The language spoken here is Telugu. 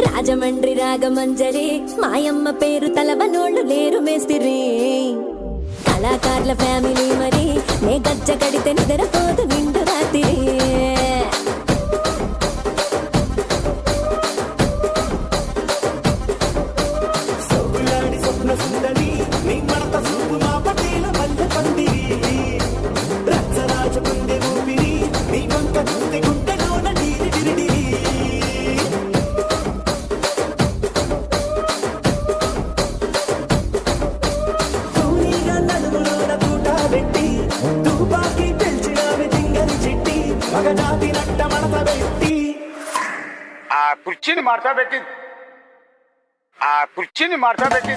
రాజమండ్రి రాగమంజరి మాయమ్మ పేరు తలవనోళ్ళు లేరు మేస్తిరి కళాకారుల ఫ్యామిలీ మరి నే గజ్జ కడితే నిద్రపోదు నిండు రాత్రి ఆ కుర్చీని మార్చబెట్టి ఆ కుర్చీని మార్చబెట్టి